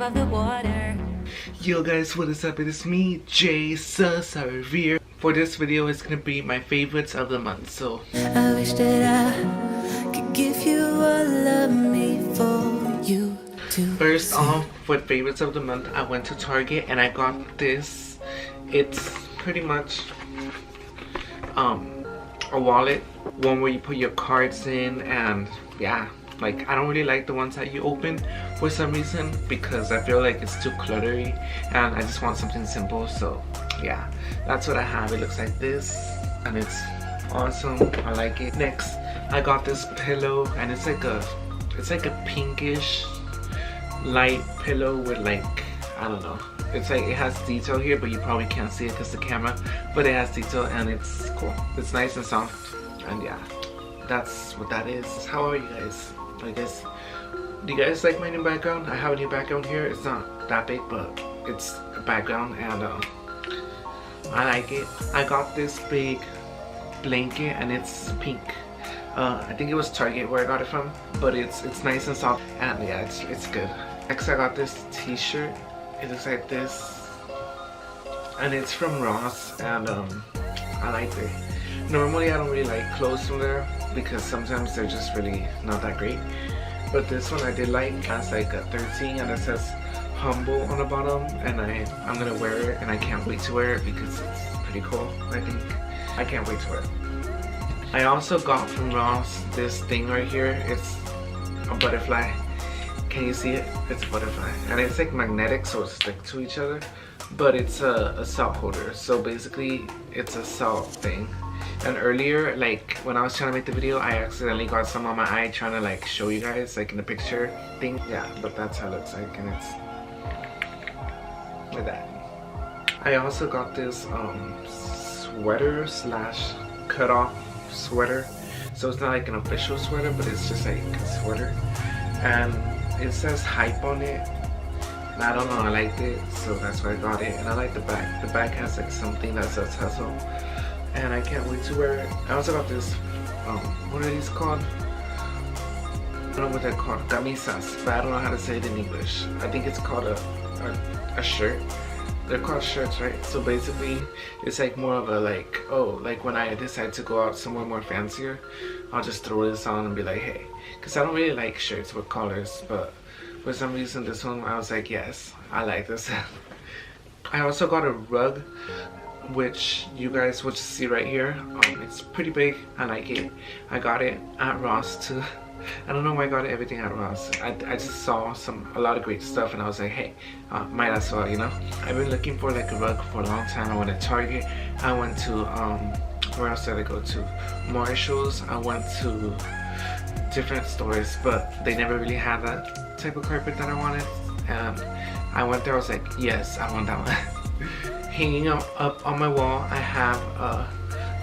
above the water. Yo guys, what is up? It is me, Jesus Revere. For this video, it's gonna be my favorites of the month. So I wish that I could give you all of me for you to first see. off, for favorites of the month, I went to Target and I got this. It's pretty much a wallet, one where you put your cards in, and yeah, like I don't really like the ones that you open for some reason because I feel like it's too cluttery and I just want something simple. So yeah, that's what I have. It looks like this and it's awesome. I like it. Next, I got this pillow and it's like a pinkish light pillow with like, I don't know, it's like it has detail here, but you probably can't see it because the camera, but it has detail and it's cool. It's nice and soft, and yeah, that's what that is. How are you guys? I guess, do you guys like my new background? I have a new background here. It's not that big, but it's a background and I like it. I got this big blanket and it's pink. I think it was Target where I got it from, but it's nice and soft, and yeah, it's good. Next, I got this t-shirt. It looks like this and it's from Ross, and I like it. Normally I don't really like clothes from there because sometimes they're just really not that great, but this one I did like. It has like a 13 and it says humble on the bottom, and I'm gonna wear it and I can't wait to wear it because it's pretty cool. I think I can't wait to wear it. I also got from Ross this thing right here. It's a butterfly. Can you see it? It's a butterfly and it's like magnetic, so it sticks to each other, but it's a salt holder. So basically it's a salt thing. And earlier, like when I was trying to make the video, I accidentally got some on my eye trying to like show you guys like in the picture thing. Yeah, but that's how it looks like, and it's like that. I also got this sweater slash cut off sweater. So it's not like an official sweater, but it's just like a sweater, and it says hype on it, and I don't know, I liked it, so that's why I got it. And I like the back. The back has like something that says hustle, and I can't wait to wear it. I also got this, what are these called? I don't know what they're called, camisas, but I don't know how to say it in English. I think it's called a shirt. They're called shirts, right? So basically, it's like more of a like, oh, like when I decide to go out somewhere more fancier, I'll just throw this on and be like, hey. Because I don't really like shirts with collars, but for some reason this one, I was like, yes, I like this. I also got a rug, which you guys will see right here. It's pretty big. I like it. I got it at Ross too. I don't know why I got everything at Ross. I just saw a lot of great stuff and I was like, hey, might as well, you know. I've been looking for like a rug for a long time. I went to Target. I went to where else did I go to? Marshalls. I went to different stores, but they never really had that type of carpet that I wanted. And I went there. I was like, yes, I want that one. Hanging up on my wall, I have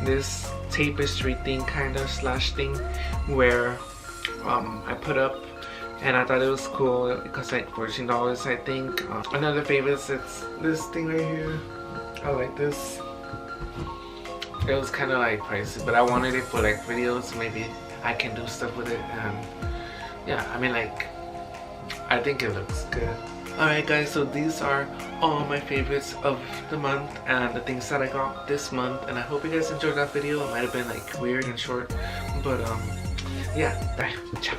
this tapestry thing kind of slash thing where I put up, and I thought it was cool. It cost like $14, I think. Another favorite is this thing right here. I like this. It was kind of like pricey, but I wanted it for like videos. Maybe I can do stuff with it, and yeah, I mean, like, I think it looks good. Alright guys, so these are all my favorites of the month and the things that I got this month, and I hope you guys enjoyed that video. It might have been like weird and short, but yeah, bye, ciao.